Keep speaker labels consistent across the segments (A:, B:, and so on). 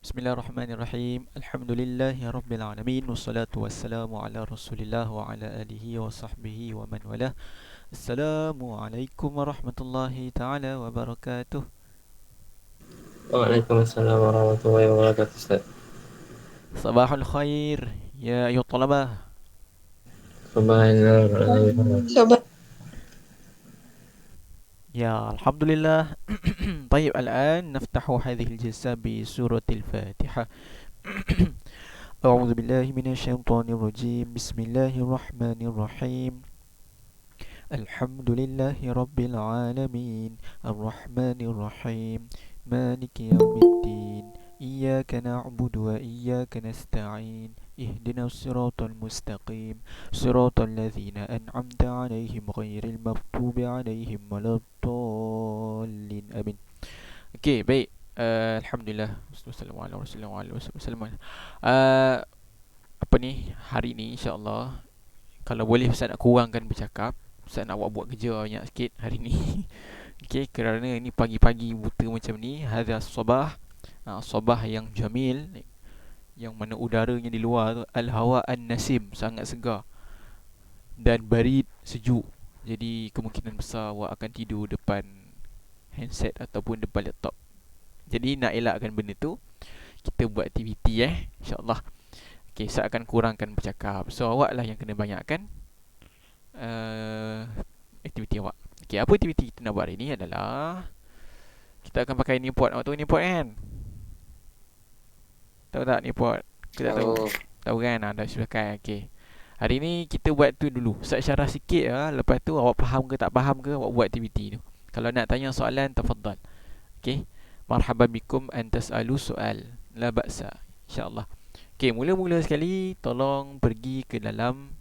A: Bismillahirrahmanirrahim. Alhamdulillahi rabbil alamin wassalatu wassalamu ala Rasulillah wa ala alihi wa sahbihi wa man walah. Assalamualaikum warahmatullahi taala wabarakatuh.
B: Waalaikumsalam warahmatullahi wabarakatuh, Ustaz.
A: Sabahul khair ya ayuhat talabah.
B: Subhanallah.
C: Sobat,
A: Ya alhamdulillah. طيب الآن نفتح هذه الجلسة بسورة الفاتحة. أعوذ بالله من الشيطان الرجيم. بسم الله الرحمن الرحيم. الحمد لله رب العالمين الرحمن الرحيم مالك يوم الدين إياك نعبد وإياك نستعين اهدنا الصراط المستقيم صراط الذين أنعمت عليهم غير المغضوب عليهم ولا الضالين آمين. Okey, baik. Alhamdulillah. Wassalamualaikum. Apa ni? Hari ni insya-Allah kalau boleh Ustaz nak kurangkan bercakap. Ustaz nak buat kerja banyak sikit hari ni. Okey, kerana ini pagi-pagi buta macam ni, hadza sabah, sabah yang jamil, yang mana udaranya di luar tu al-hawa an-nasim, sangat segar dan barid, sejuk. Jadi kemungkinan besar awak akan tidur depan handset ataupun depan laptop. Jadi nak elakkan benda tu, kita buat aktiviti insya-Allah. Okey, saya akan kurangkan bercakap. So awak lah yang kena banyakkan aktiviti awak. Okey, apa aktiviti kita nak buat hari ni adalah kita akan pakai ni pot. Awak tahu ni pot kan? Tahu tak ni pot? Kita tak tahu.
B: Tahu.
A: Tahu kan? Dah sudah pakai. Okey. Hari ni kita buat tu dulu. Ustaz syarah sikit lepas tu awak faham ke tak faham ke awak buat aktiviti tu. Kalau nak tanya soalan, tafadhal. Okey. Marhaban bikum an tas'alu soal. La ba'sa. InsyaAllah. Okey, mula-mula sekali tolong pergi ke dalam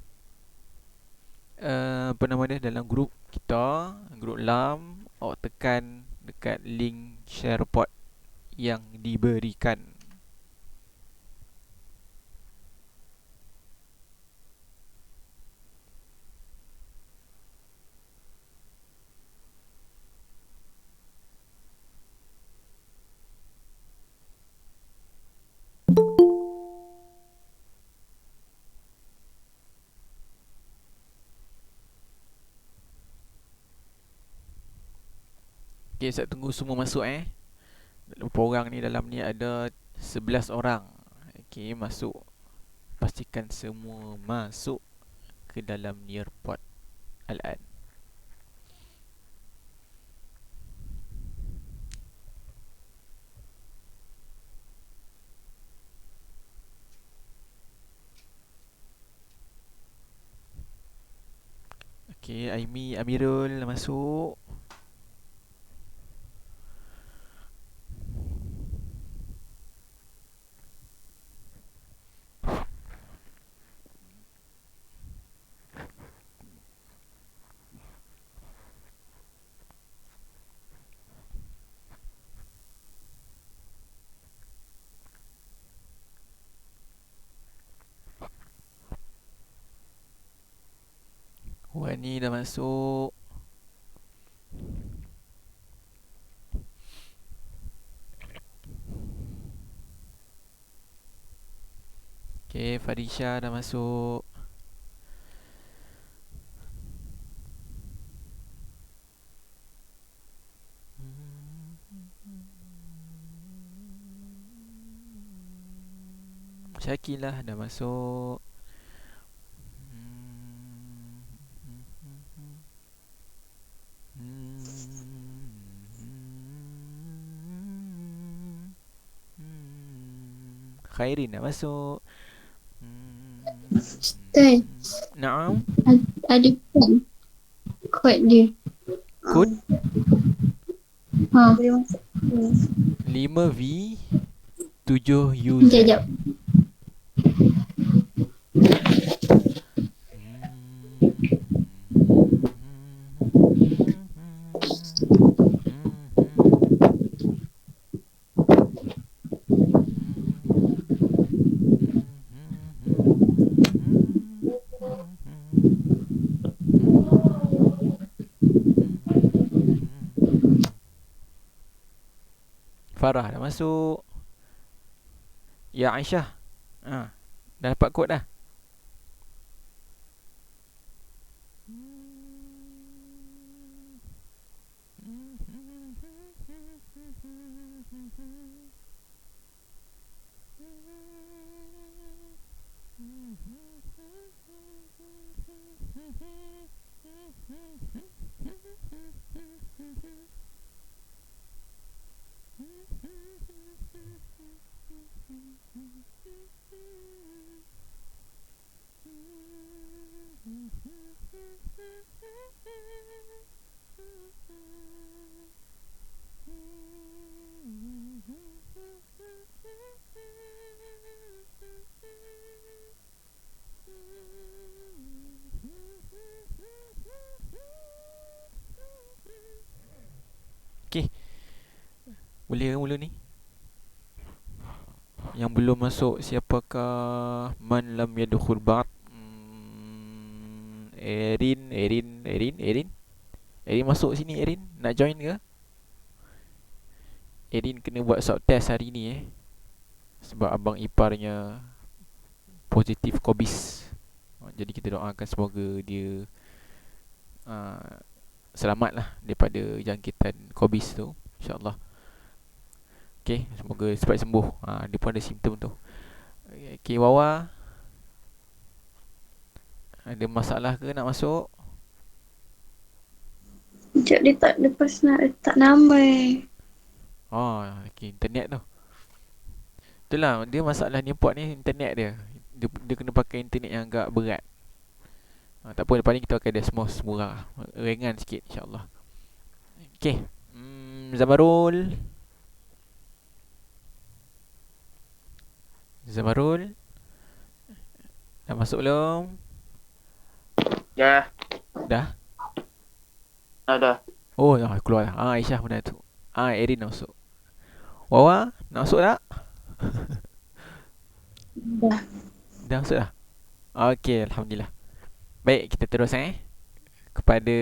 A: apa nama dia, dalam grup kita, grup LAM. Awak tekan dekat link share pod yang diberikan. Okey, saya tunggu semua masuk Berapa orang ni dalam ni? Ada 11 orang. Okey, masuk. Pastikan semua masuk ke dalam Nearpod al-an. Okey, Aimi, Amirul masuk. Wani dah masuk. Okey, Farisha dah masuk. Syakilah dah masuk. Khairin dah masuk.
C: Ustaz,
A: Naam.
C: ada kod dia.
A: Kod
C: Ha,
A: 5V 7UZ.
C: sekejap.
A: Farah dah masuk. Ya Aisyah. Dah dapat kod dah. Okey, boleh ke mula ni? Yang belum masuk siapakah? Man lam yadkhul ba'd. Erin masuk sini. Erin nak join ke? Erin kena buat swab test hari ni sebab abang iparnya positif Kobis. Jadi kita doakan semoga dia selamat lah daripada jangkitan Kobis tu, InsyaAllah. Okay, semoga cepat sembuh. Dia pun ada simptom tu. Okay, Wawa, ada masalah ke nak masuk?
C: Sekejap dia tak lepas nak letak nombor.
A: Okay, internet tu. Itulah, dia masalah ni port ni internet dia. Dia kena pakai internet yang agak berat. Tak apa, lepas ni kita pakai Desmos murah, ringan sikit insyaAllah. Okay, Zamarul dah masuk belum?
D: Dah.
A: Dah?
D: Dah.
A: Oh, keluar dah. Aisyah pun dah tu. Erin nak masuk. Wawa, nak masuk tak?
C: Dah.
A: Dah masuk dah? Okay, Alhamdulillah. Baik, kita terus kepada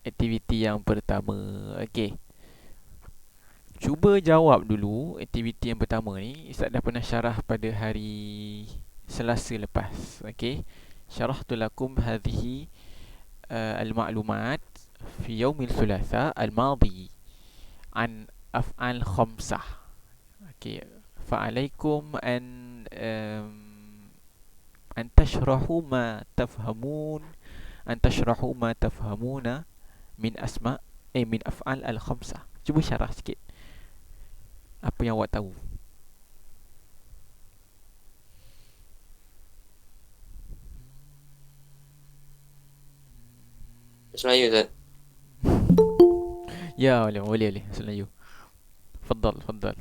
A: aktiviti yang pertama. Okay, cuba jawab dulu aktiviti yang pertama ni. Ustaz dah pernah syarah pada hari Selasa lepas. Okay, syarahtu lakum hadhihi al-ma'lumat fi yaumil thulatha al-madhi an af'al khamsah. Okay, fa'alaikum an tashrahu ma tafhamun, min asma' min af'al al-khamsah. Cuba syarah sikit apa yang awak tahu.
B: Bahasa Melayu, Ustaz.
A: Ya, boleh Bahasa Melayu. Fadal.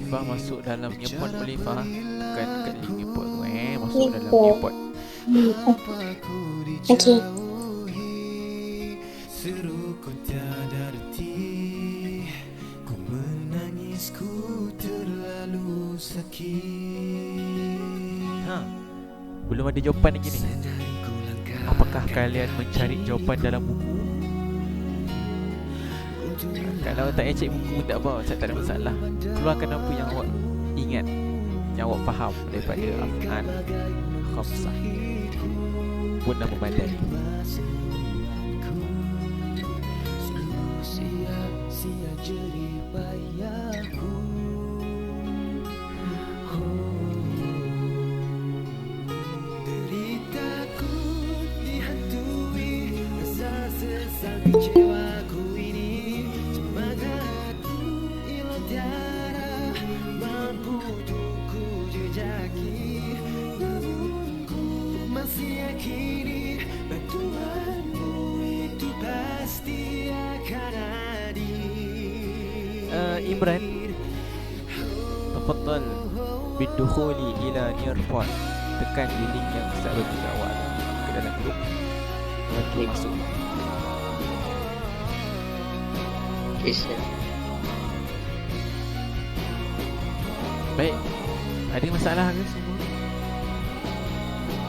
A: Ifah masuk dalam earpod boleh, Ifah? Bukan kat link earpod tu masuk dalam earpod.
C: Okay.
E: Seruku tiada reti, ku menangis, ku terlalu sakit.
A: Belum ada jawapan lagi ni. Apakah kalian mencari jawapan dalam buku? Kalau tak cek buku tak apa, tak ada masalah. Keluarkan apa yang awak ingat, yang awak faham daripada af'al khamsah. Pun dah memadai.
E: Sia-sia jerih payahku. Deritaku dihantui rasa sesal kecewaku ini.
A: Imran, tafaddal bidukhuli ila Nearpod. Tekan di link yang saya bagi kat awak ke dalam grup. Nanti masuk.
B: Okay, siap.
A: Baik. Ada masalah ke semua?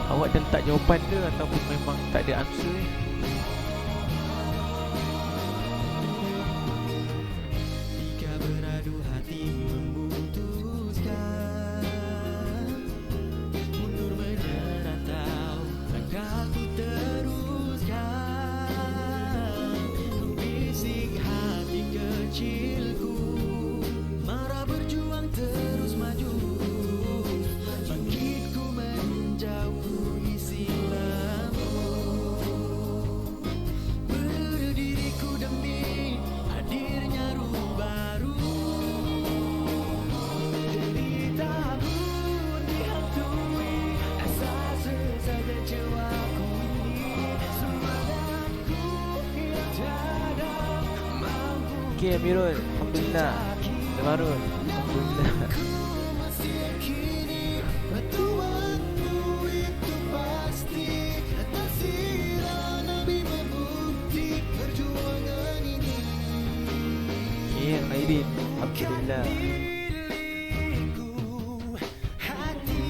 A: Awak dah letak jawapan ke ataupun memang tak ada answer?
E: Jika beradu hati memutuskan mundur menatap langkahku teruskan, bisik hati kecilku marah berjuang terus maju, bangkitku menjauhi silammu, berdiriku demi hadirnya ruh baru, deritaku dihantui rasa sesal kecewaku ini, semangatku hilang tiada mampu.
A: Okey Amirul, alhamdulillah. Zamarul, alhamdulillah.
E: Masih yakini batuanmu itu pasti, tersirat Nabi membukti perjuangan ini.
A: Okey Khairin, alhamdulillah.
E: Diriku, hati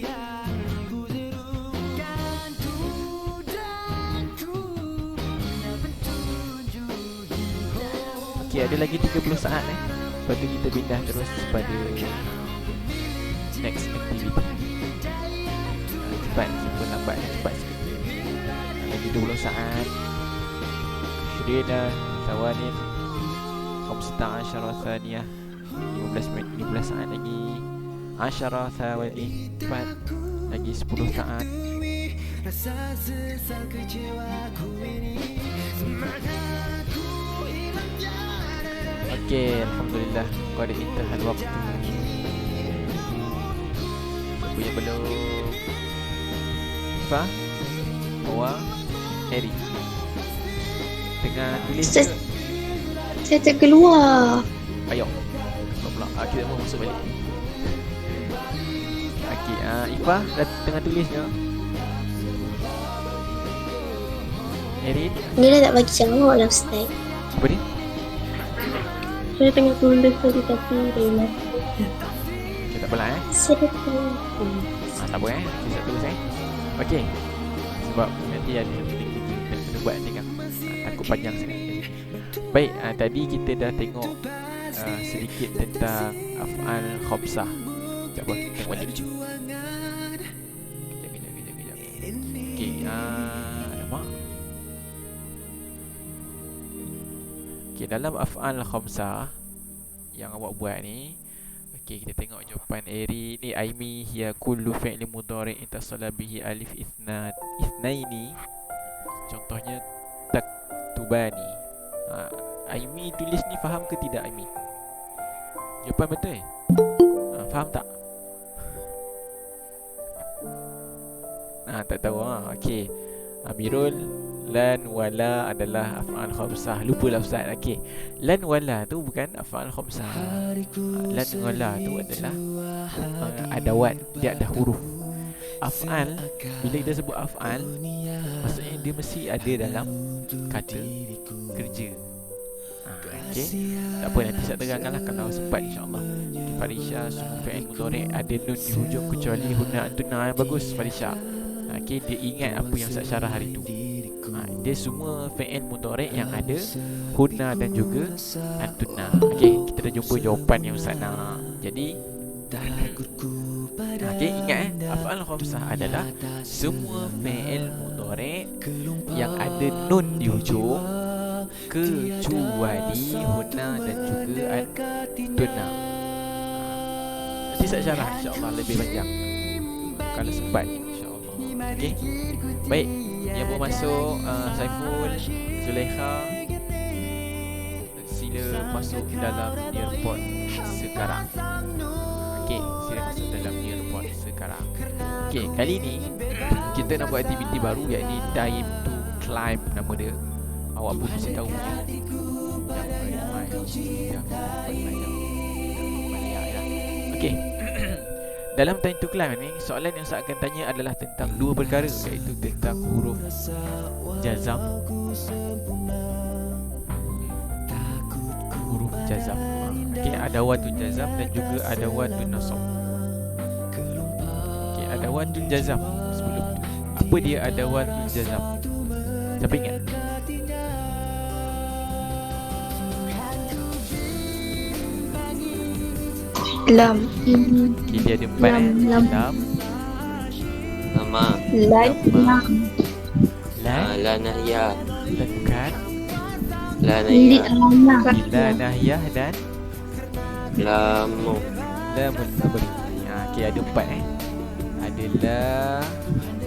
E: yang ku serukan, tudanku punya petunjuk hidup.
A: Okey, ada lagi 30 saat Lepas tu kita pindah terus pada next activity. Cepat, super lambat, cepat sikit. Lagi 20 saat. Syirina, Sawanin, 15 thaniyah. 15 minit, 15 saat lagi. 10 thawani. Cepat. Lagi 10 saat.
E: Rasa sesal kecewaku ini, semangatku hilang tiada.
A: Okey, alhamdulillah. Kau ada intahan waktu. Siapa yang belum? Ifa, Hawa, Eri. Tengah tulis ke?
C: Saya terkeluar.
A: Ayo. Pula. Kita mau masuk balik. Okey, Ifa dah tengah tulis ke? Erin,
C: Dia dah tak bagi jawab lah Ustaz.
A: apa ni?
C: Saya tengah tulis tadi tapi dia
A: Okay, tak apalah
C: Saya dah tulis.
A: tak apa kita tulis Okey. Sebab nanti ada link kita kena buat nanti kan. Takut panjang sangat. Baik, tadi kita dah tengok sedikit tentang af'al khamsah. Sekejap kita tengok balik. Kejap. Okey, alamak. Okey, dalam af'al khamsah yang awak buat ni, okey, kita tengok jawapan Eri ni. Aimi hiya kullu fi'li mudhari' ittasala bihi alif itsnaini. Contohnya taktubani. Aimi tulis ni faham ke tidak Aimi? Jawapan betul. Faham tak? Tak tahu. Okey. Amirul, lan wala adalah af'al khamsah. Lupa lah Ustaz. Okey. Lan wala tu bukan af'al khamsah. Lan wala tu adalah adawat, dia ada huruf. Af'al, bila kita sebut af'al, maksudnya dia mesti ada dalam kata kerja. Okey. Tak apa, nanti saya terangkanlah kalau sempat insya-Allah. Farisha, semua fi'il mudhari' ada nun di hujung kecuali hunna antuna. Bagus Farisha. Okey, dia ingat apa yang saya syarah hari tu. Dia semua fi'il mudhari' yang ada hunna dan juga antuna. Okey, kita dah jumpa jawapan yang Ustaz nak. Jadi okey, ingat af'al khamsah adalah semua fi'il mudhari' yang ada nun di hujung kecuali hunna dan juga antuna. Nanti saya syarah insya-Allah lebih panjang kalau sempat insya-Allah. Okey. Baik, yang mau masuk Saiful, Zulaikha, sila masuk dalam Nearpod sekarang. Okey, sila masuk dalam Nearpod sekarang. Okey, kali ni kita nak buat aktiviti baru, iaitu Time to Climb nama dia. Awak pun mesti tahu ya. Okey. Dalam time to climb ni, soalan yang saya akan tanya adalah tentang dua perkara, iaitu tentang huruf jazam. Huruf jazam. Okey, ada wadun jazam dan juga ada wadun nasab. Okey, ada wadun jazam. Sebelum tu, apa dia ada wadun jazam? Siapa ingat?
C: Lam.
A: Okey, dia ada empat.
C: Lam.
A: Lam,
B: Lama.
C: Lam. Lam.
A: la,
B: La nahya.
A: dan bukan,
B: La
C: Lid.
B: nahya.
A: la nahyah dan
B: Lamu.
A: lamun amri. Okey, ada empat Ada la,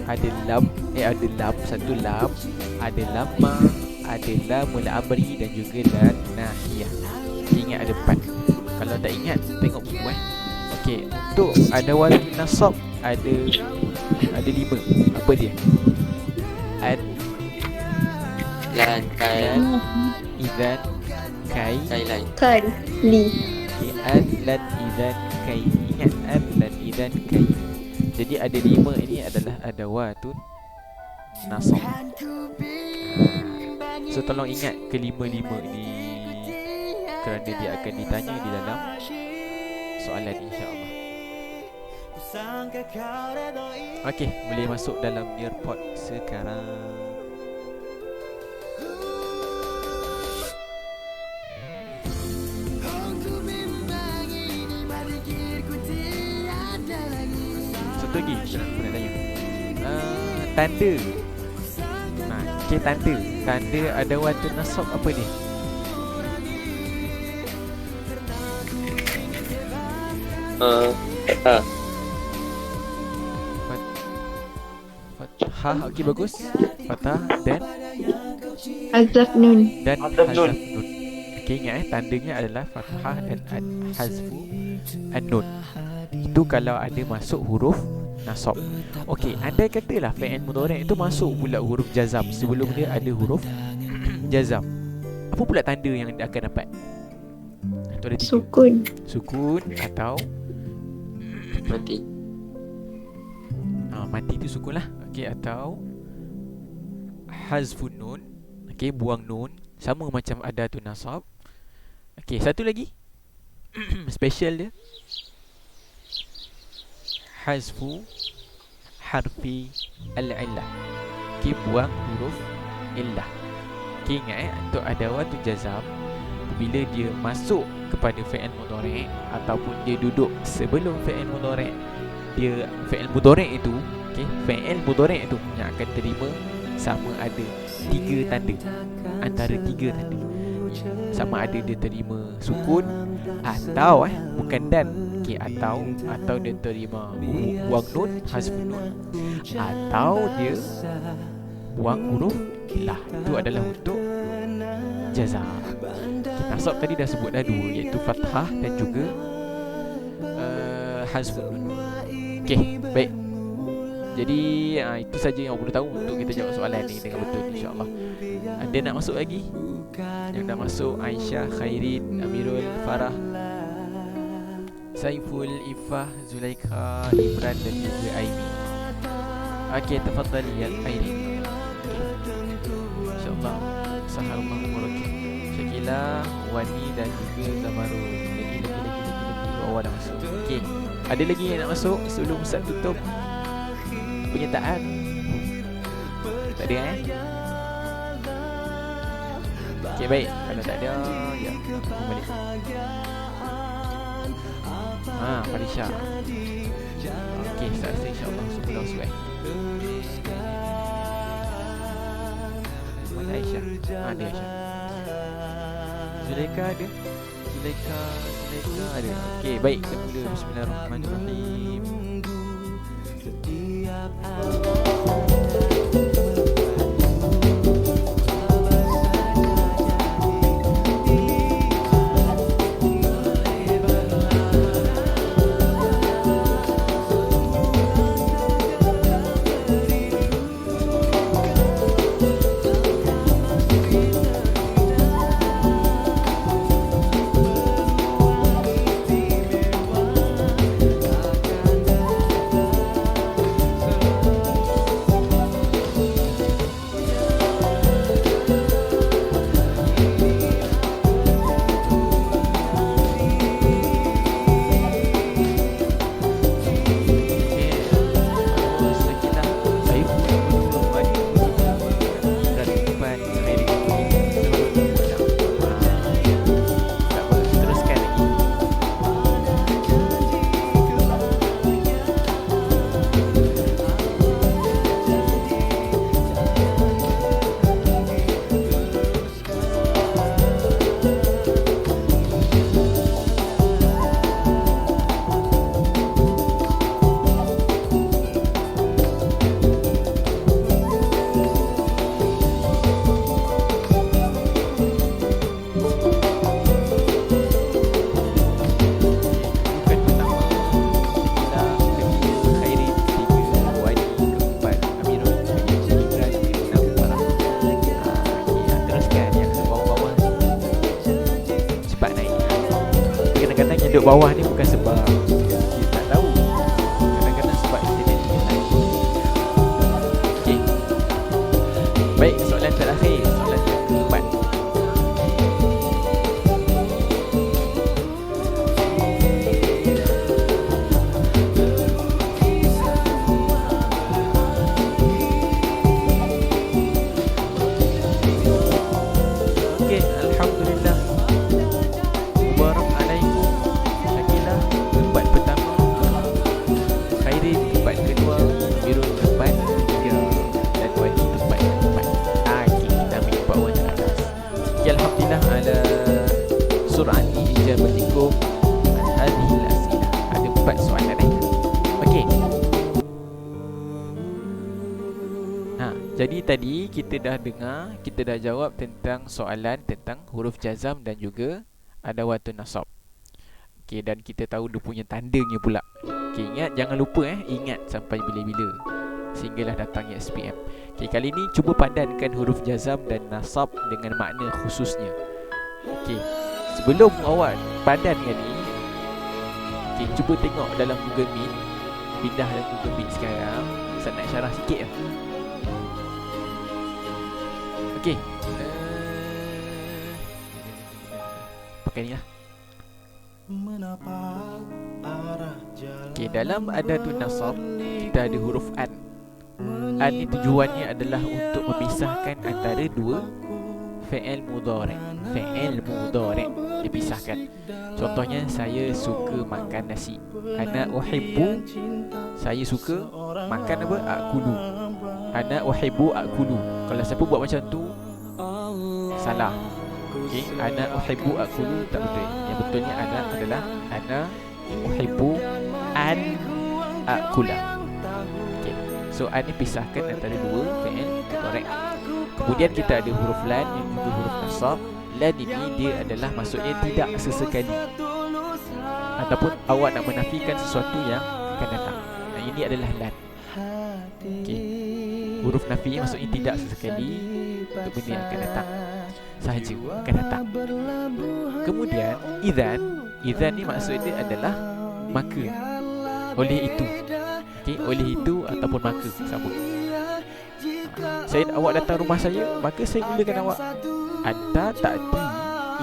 A: ada lam, ada lam, satu lam, ada lama, ada lamul amri dan juga la nahiyah. Ingat ada empat. Kalau tak ingat, tengok buku Okey, untuk ada wadun nasab ada 5. Apa dia? An,
B: Lan. Kai.
A: lan, idzan, kai.
B: Kai lain.
C: Kan. Li.
A: Okey, an, lan, idzan, kai. Ingat an, lan, idzan, kai. Jadi ada 5 ini adalah adawatun nasab. So tolong ingat kelima-lima ini kerana dia akan ditanya di dalam soalan, insya-Allah. Okey, boleh masuk dalam earpod sekarang. Satu lagi aku nak tanya. Tanda. Okey, tanda ada wadun nasab apa ni? Fathah. Okey, bagus. Fathah dan
C: Azab nun.
A: hazaf nun. Okey, ingat tandanya adalah fathah dan hazfu an-nun. Itu kalau ada masuk huruf nasab. Okey, andai katalah fi'il mudhari' itu masuk pula huruf jazam sebelum dia ada huruf jazam. Apa pula tanda yang dia akan dapat? Itu ada 3.
C: Sukun.
A: Sukun atau
B: Mati.
A: mati tu sukun lah. Okey, atau hazfun nun. Okey, buang nun. Sama macam ada tu nasab. Okey, satu lagi. Special dia. Hazfu harfi al-illah. Okey, buang huruf illah. Okey, ingat untuk adawatu jazam, bila dia masuk kepada fi'il mudhari' ataupun dia duduk sebelum fi'il mudhari', dia fi'il mudhari' itu, okey, fi'il mudhari' itu yang akan terima sama ada 3 tanda. Antara 3 tanda. Sama ada dia terima sukun atau bukan dan, okey, atau dia terima buang nun, hazfun nun, atau dia buang huruf lah. Itu adalah untuk jazam. Okay, nasab tadi dah sebut dah 2, iaitu fathah dan juga hazfun nun. Okey, baik. Jadi itu saja yang perlu tahu untuk kita jawab soalan ni dengan betul, insya-Allah. Ada nak masuk lagi? Yang dah masuk Aisyah, Khairin, Amirul, Farah, Saiful, Ifah, Zulaikha, Imran dan juga Aimi. Okey, tafadhali ya Khairin. InsyaAllah. Sahalullah wabarakatuh. Syakila, Wani dan juga Zamarul. Lagi awal dah masuk. Okey, ada lagi yang nak masuk sebelum Ustaz tutup penyertaan? Tak ada Okey, baik. Kalau tak ada, ya, kita balik. Farisha. Okey, saya rasa insya-Allah semua masuk Mana Aisyah? Ada Aisyah. Zulaikha ada? Zulaikha ada. Okey, baik. Kita mula. Bismillahirrahmanirrahim. duduk bawah ni bukan sebab kita tak tahu. Kadang-kadang sebab internet ni lag. Okey. Baik, soalan terakhir, soalan yang keempat. Okey, alhamdulillah. Mubarak alaikum. Akilah tempat pertama, Khairin tempat kedua, Birul tempat ketiga, dan Wahid tempat keempat. Okey, kita ambil bawah dan atas. Okey, alhamdulillah ala sur'ati ijabatikum an hadhihi al-as'ilah. Ada 4 soalan Okey. Jadi tadi kita dah dengar, kita dah jawab tentang soalan tentang huruf jazam dan juga adawatun nasab. Okey, dan kita tahu dia punya tandanya pula. Okey, ingat, jangan lupa ingat sampai bila-bila sehinggalah datangnya SPM. Okey, kali ni cuba padankan huruf jazam dan nasab dengan makna khususnya. Okey, sebelum awak padankan ni, okey, cuba tengok dalam Google Meet. Pindah dalam Google Meet sekarang. Saya nak syarah sikit Okey. Pakai ni lah. Okey, dalam adadun nasab kita ada huruf an. An ni tujuannya adalah untuk memisahkan antara dua fi'il mudhari'. Fi'il mudhari' dipisahkan. Contohnya, saya suka makan nasi. Ana uhibbu, saya suka makan apa? Akulu. Ana uhibbu akulu. Kalau siapa buat macam tu, salah. Okey, ana uhibbu akulu tak betul. Yang betulnya ana adalah ana uhibbu an akula. Okey. So an ni pisahkan antara dua fi'il mudhari'. Kemudian kita ada huruf lan yang juga huruf nasab. Lan ini dia adalah maksudnya tidak sesekali, ataupun awak nak menafikan sesuatu yang akan datang. Ini adalah lan. Okey. Huruf nafi maksudnya tidak sesekali untuk benda yang akan datang sahaja, akan datang. Kemudian idzan. Idzan ni maksud dia adalah maka, oleh itu. Okey, oleh itu ataupun maka sama. Awak datang rumah saya, maka saya mulakan awak. Anta ta'ti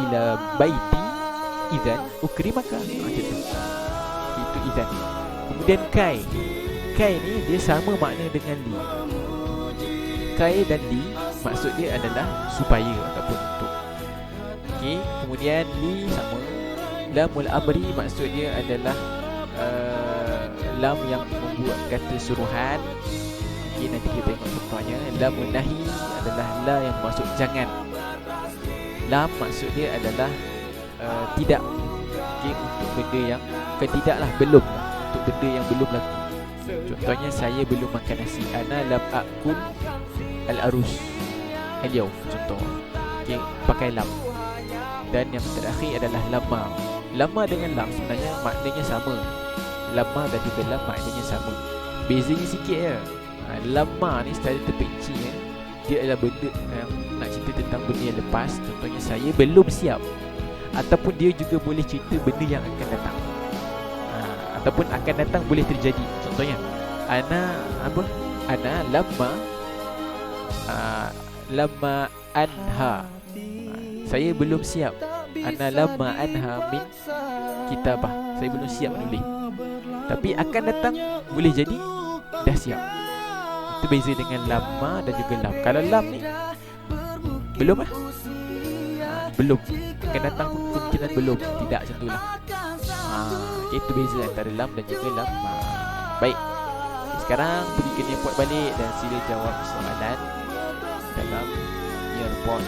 A: ila baiti idzan ukrimaka. Macam tu. Itu idzan. Kemudian kai. Kai ni dia sama makna dengan li. Kai dan li maksud dia adalah supaya ataupun untuk. Okey, kemudian li sama. Lamul amri maksud dia adalah lam yang membuat kata suruhan. Okey, nanti kita tengok contohnya. Lamun nahi adalah la yang maksud jangan. Lam maksud dia adalah tidak. Okey, untuk benda yang tidaklah, belum lah. Untuk benda yang belum laku. Contohnya, saya belum makan nasi. Ana lam akul al-arus al-yawm. Contoh. Okey, pakai lam. Dan yang terakhir adalah lama. Lama dengan lam sebenarnya maknanya sama. Lama dan juga lam maknanya sama. Bezanya sikit je. Lama ni secara terperinci dia adalah benda yang nak cerita tentang benda yang lepas. Contohnya, saya belum siap. Ataupun dia juga boleh cerita benda yang akan datang. Ataupun akan datang boleh terjadi. Contohnya, ana apa? Ana lama anha. Saya belum siap. Ana lama anha min kitabah. Saya belum siap menulis. Tapi akan datang boleh jadi dah siap. Itu beza dengan lama dan juga lam. Kalau lam ni belum belum, akan datang kemungkinan belum, tidak macam tu lah. Itu beza antara lam dan juga lam. Baik, sekarang pergi ke Nearpod balik dan sila jawab soalan dalam Nearpod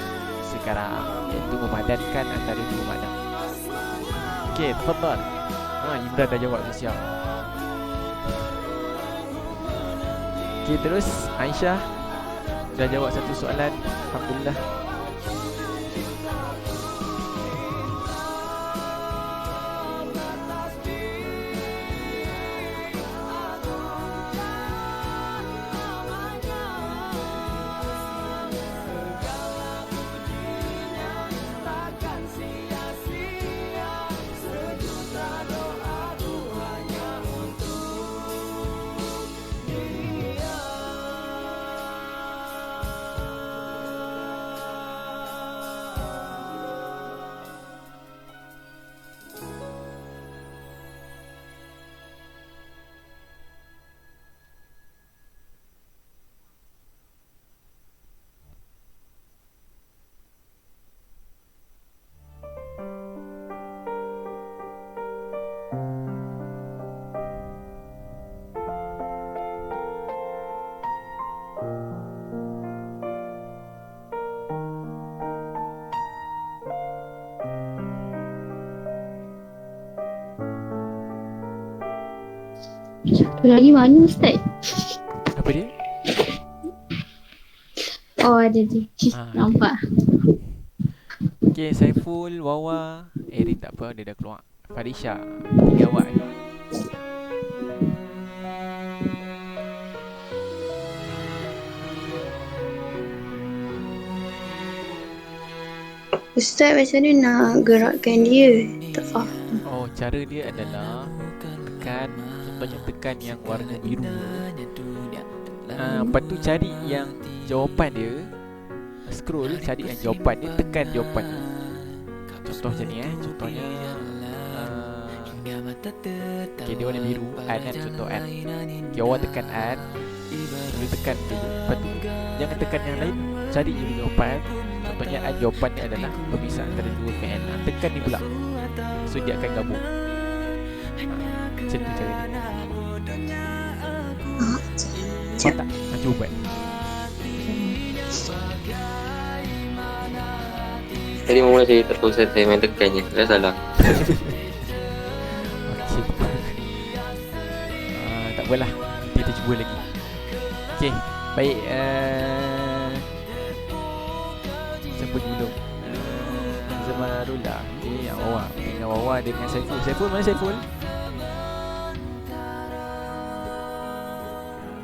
A: sekarang, iaitu memadankan antara dua makna. Okey, tafadhal. Imran dah jawab, siap. Okey, terus Aisyah dah jawab satu soalan. Alhamdulillah.
C: Satu lagi mana Ustaz?
A: Apa dia?
C: Oh ada dia. Nampak.
A: Okay, Saiful, Wawa, Erin tak apa, dia dah keluar. Farisha, 3 awak ni.
C: Ustaz macam mana nak gerakkan dia? Tak faham.
A: Oh, cara dia adalah tekan, contohnya tekan yang warna biru. Lepas tu cari yang jawapan dia. Scroll, cari yang jawapan dia, tekan jawapan dia. Contoh macam ni contohnya okay, dia warna biru, add kan, contoh add. Okay, awak tekan add, boleh tekan dulu. Lepas tu jangan tekan yang lain, cari je jawapan. Contohnya add jawapan dia adalah pemisah antara dua fi'il. Tekan ni pula, so dia akan gabung. Macam tu cara dia. Faham tak? Cuba buat.
B: Tadi mula saya terpaksa saya main tekan je. Dah salah.
A: Okay. Tak apalah, kita cuba lagi. Okay, baik. Siapa dulu? Zamarullah. Okay, yang Wawa. Dengan Wawa dengan Saiful. Saiful, mana Saiful?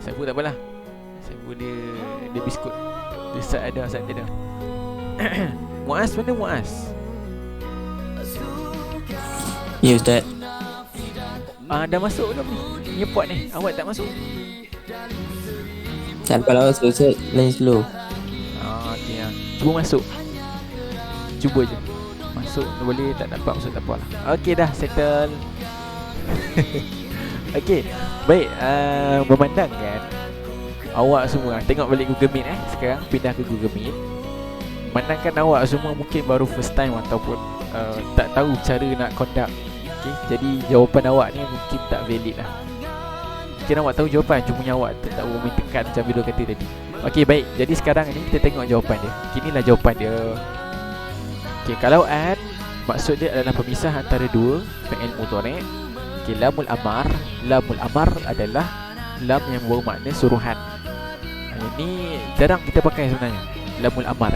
A: Saiful tak apalah. Saiful dia biskut. Dia saat ada, saat dia ada. Muaz, mana Muaz?
F: Ya Ustaz.
A: Dah masuk belum ni? Nyepot ni. Awak tak masuk?
F: Tak dapat lawan Ustaz. Lain slow.
A: Okay, cuba masuk. Cuba je. Masuk boleh, tak dapat masuk tak apalah. Okay dah, settle. Okay, baik. Memandangkan awak semua tengok balik Google Meet sekarang pindah ke Google Meet. Memandangkan awak semua mungkin baru first time ataupun tak tahu cara nak conduct. Okay, jadi jawapan awak ni mungkin tak valid lah. Mungkin awak tahu jawapan, cuma awak tak tahu main tekan macam video kata tadi. Okay, baik. Jadi sekarang ni kita tengok jawapan dia. Inilah jawapan dia. Okay, kalau add, maksud dia adalah pemisah antara dua fi'il mudhari'. Okay, lamul amar. Lamul amar adalah lam yang membawa makna suruhan. Ini jarang kita pakai sebenarnya, lamul amar.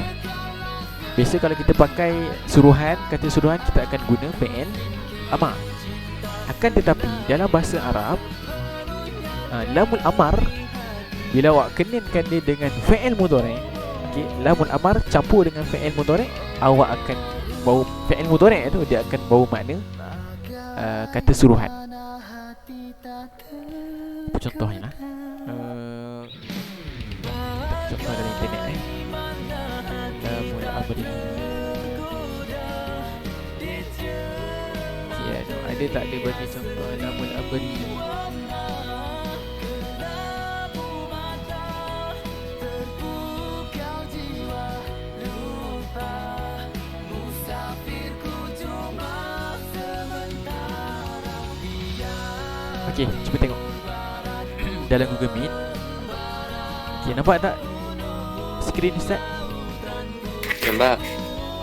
A: Biasa kalau kita pakai suruhan, kata suruhan, kita akan guna fi'il amar. Akan tetapi dalam bahasa Arab, lamul amar, bila awak keningkan dia dengan fi'il mudhari', okay, lamul amar campur dengan fi'il mudhari', awak akan bawa fi'il mudhari' tu, dia akan bawa makna kata suruhan. Apa contohnya lah? Contoh dari internet lamul amri. Okay, ada tak dia bagi contoh lamul amri? Okay, cuba tengok dalam Google Meet. Okay, nampak tak skrin Ustaz?
B: Nampak.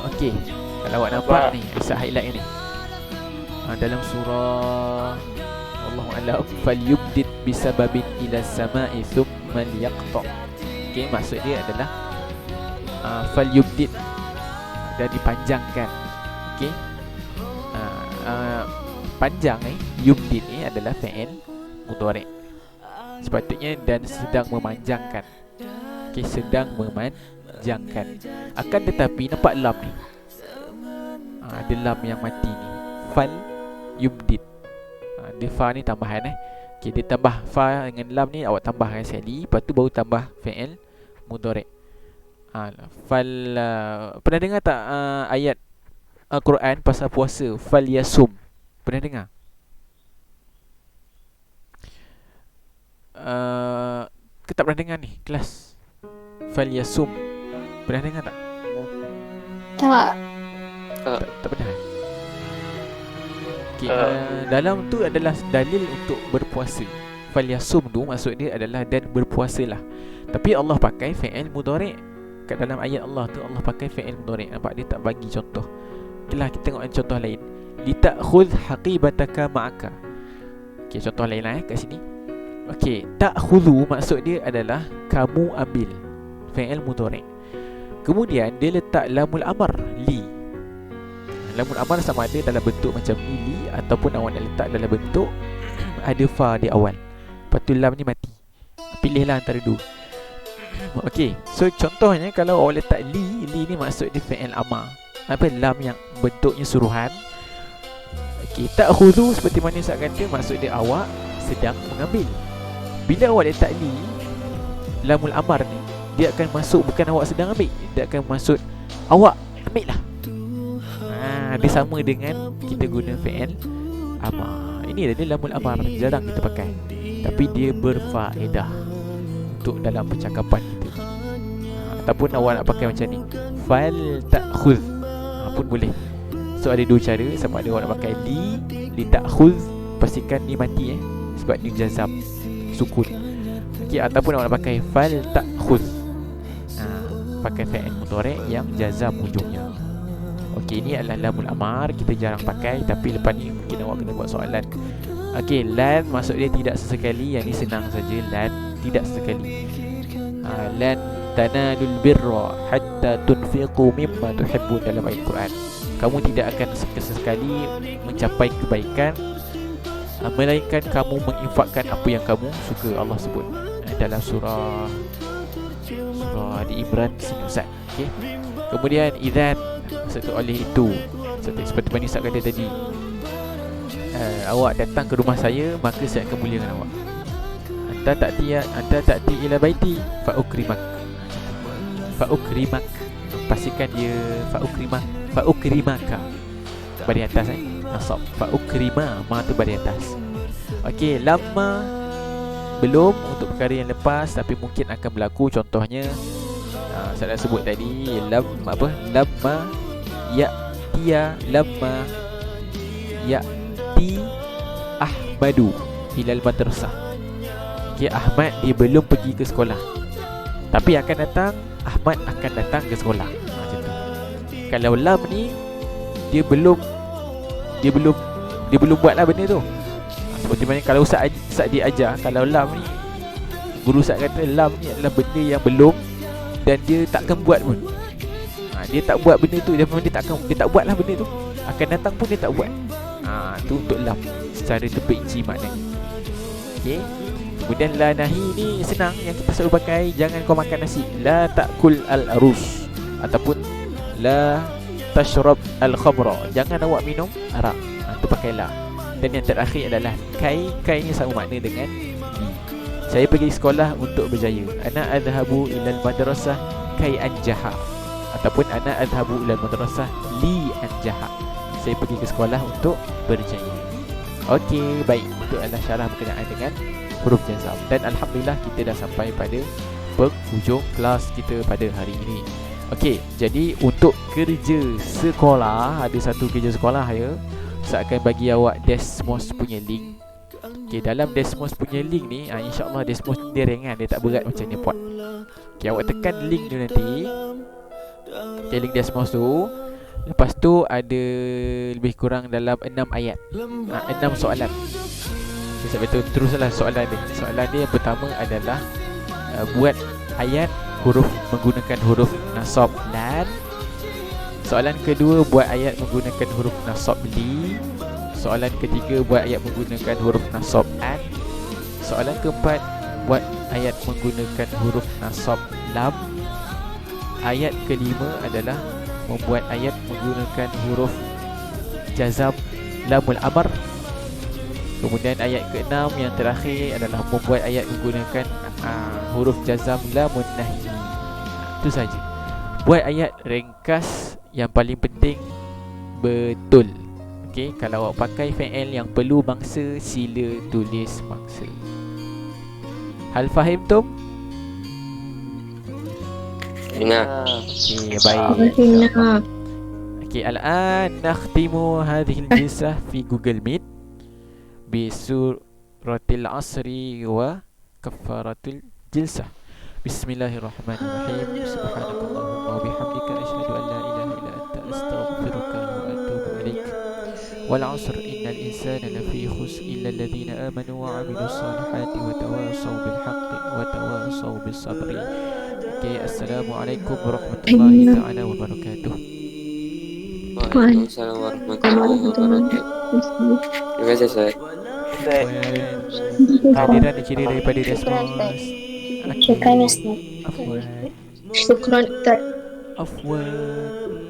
A: Okay, kalau awak nampak ni, Ustaz highlight ni. Dalam surah Allahu a'lam, falyubdid bisababin ila sama'i thumma liyaqta. Okay, maksud dia adalah falyubdid, dan dipanjangkan. Okay, panjang yubdid ni adalah fi'il mudhari'. Sepatutnya dan sedang memanjangkan. Okay, sedang memanjangkan. Akan tetapi nampak lam ni, ada lam yang mati ni, fal yubdid. Dia fa ni tambahan okay, dia tambah fa dengan lam ni, awak tambahkan sekali, lepas tu baru tambah fi'il mudhari'. Fal pernah dengar tak ayat Al-Quran pasal puasa, fal yasum? Pernah dengar? Kita pernah dengar ni kelas fal yasum? Pernah dengar tak?
C: Tak.
A: Tak pernah. Okay, dalam tu adalah dalil untuk berpuasa. Fal yasum tu maksud dia adalah dan berpuasalah. Tapi Allah pakai fi'il mudhari'. Kat dalam ayat Allah tu Allah pakai fi'il mudhari'. Nampak dia tak bagi contoh. Okeylah, kita tengok contoh lain. Litakhudh haqibataka ma'aka. Okey, contoh lain lah kat sini. Okey, ta'khudhu maksud dia adalah kamu ambil, fi'il mudhari'. Kemudian dia letak lamul amar, li. Lamul amar sama ada dalam bentuk macam ni, li, ataupun awak nak letak dalam bentuk ada fa di awal. Lepas tu lam ni mati. Pilihlah antara dua. Okey, so contohnya kalau awak letak li ni maksud dia fi'il amar. Apa, lam yang bentuknya suruhan. Okey, ta'khudhu seperti mana Ustaz kata, maksud dia awak sedang mengambil. Bila awak letak li, lamul amar ni, dia akan masuk bukan awak sedang ambil, dia akan masuk awak ambil lah. Dia sama dengan kita guna fi'il amar. Ini dia lamul amar, jarang kita pakai, tapi dia berfaedah untuk dalam percakapan kita. Ataupun awak nak pakai macam ni, fal ta'khudh pun boleh. So ada dua cara, sama ada awak nak pakai li ta'khudh, pastikan ni mati sebab ni jazam, sukun. Okey, ataupun awak nak pakai fal ta'khudh, pakai fi'il mudhari' yang jazam ujungnya. Okey, ini adalah lamul amar, kita jarang pakai, tapi lepas ni mungkin awak kena buat soalan. Okey, lan maksud dia tidak sesekali. Yang ni senang saja, lan tidak sesekali. Lan tanalul birra hatta tunfiqu mimma tuhibbun dalam ayat Quran. Kamu tidak akan sesekali mencapai kebaikan melainkan kamu menginfakkan apa yang kamu suka. Allah sebut dalam surah di Imran sini Ustaz. Okey. Kemudian idzan maksud oleh itu, seperti mana Ustaz kata tadi, awak datang ke rumah saya maka saya akan muliakan awak. Anta ta'ti ila baiti fa ukrimak, pastikan dia fa ukrimaka baris atas nasab, fa ukrima, ma tu baris atas. Okey, lama belum untuk perkara yang lepas tapi mungkin akan berlaku. Contohnya saya dah sebut tadi, lamma ya'ti Ahmadu ilal madrasah. Okey, Ahmad dia belum pergi ke sekolah, tapi akan datang, Ahmad akan datang ke sekolah. Macam tu. Kalau lam ni dia belum buatlah benda tu. Seperti mana kalau Ustaz dia ajar, kalau lam ni guru Ustaz kata lam ni adalah benda yang belum dan dia takkan buat pun. Dia tak buat benda tu, dia tak buatlah benda tu. Akan datang pun dia tak buat. Tu untuk lam secara terperinci maknanya. Okey. Kemudian la nahi ni senang, yang kita selalu pakai, jangan kau makan nasi. La ta'kul al-arus, ataupun la tashrab al-khamra, jangan awak minum arak. Tu pakai la. Dan yang terakhir adalah kai ni sama makna dengan li. Saya pergi sekolah untuk berjaya. Ana adhabu ilal madrasah kai anjaha, ataupun ana adhabu ilal madrasah li anjaha, saya pergi ke sekolah untuk berjaya. Okey, baik, itu adalah syarah berkenaan dengan huruf jazam. Dan alhamdulillah kita dah sampai pada penghujung kelas kita pada hari ini. Okey, jadi untuk kerja sekolah, ada satu kerja sekolah ya, saya akan bagi awak Desmos punya link. Okey, dalam Desmos punya link ni, insya-Allah Desmos dia ringan, dia tak berat macam ni pot. Okey, awak tekan link tu nanti. Okey, link Desmos tu. Lepas tu ada lebih kurang dalam 6 ayat, 6 soalan. Okay, betul, teruslah soalan dia. Soalan dia yang pertama adalah buat ayat menggunakan huruf nasab lan. Soalan kedua, buat ayat menggunakan huruf nasab li. Soalan ketiga, buat ayat menggunakan huruf nasab an. Soalan keempat, buat ayat menggunakan huruf nasab lam. Ayat kelima adalah membuat ayat menggunakan huruf jazam lamul amar. Kemudian ayat ke-6 yang terakhir adalah membuat ayat menggunakan huruf jazam lamun nahi. Itu saja. Buat ayat ringkas, yang paling penting betul. Okey, kalau awak pakai fi'il yang perlu mangsa, sila tulis mangsa. Hal fahim tum?
B: Ingat.
A: Okey, baik. Okey, al-an nakhtimu hadhihi al-jilsah fi Google Meet bisuratil asri wa kafaratil jilsah. Bismillahirrahmanirrahim. Subhanakallahumma wa bihamdika asyhadu an la ilaha illa anta astaghfiruka wa atubu ilaik. Wal 'asr inna innal insana lafi khusr illa alladhina amanu wa 'amilus salihati wa tawasaw bil haqqi wa tawasaw bis sabri. Okay, assalamualaikum warahmatullahi taala wabarakatuh.
B: Waalaikumsalam warahmatullahi wabarakatuh. Terima kasih Ustaz.
A: Kehadiran diciri daripada respons.
C: Syukran ya Ustaz.
A: Afwan.
C: Syukran Ustaz.
A: Afwan.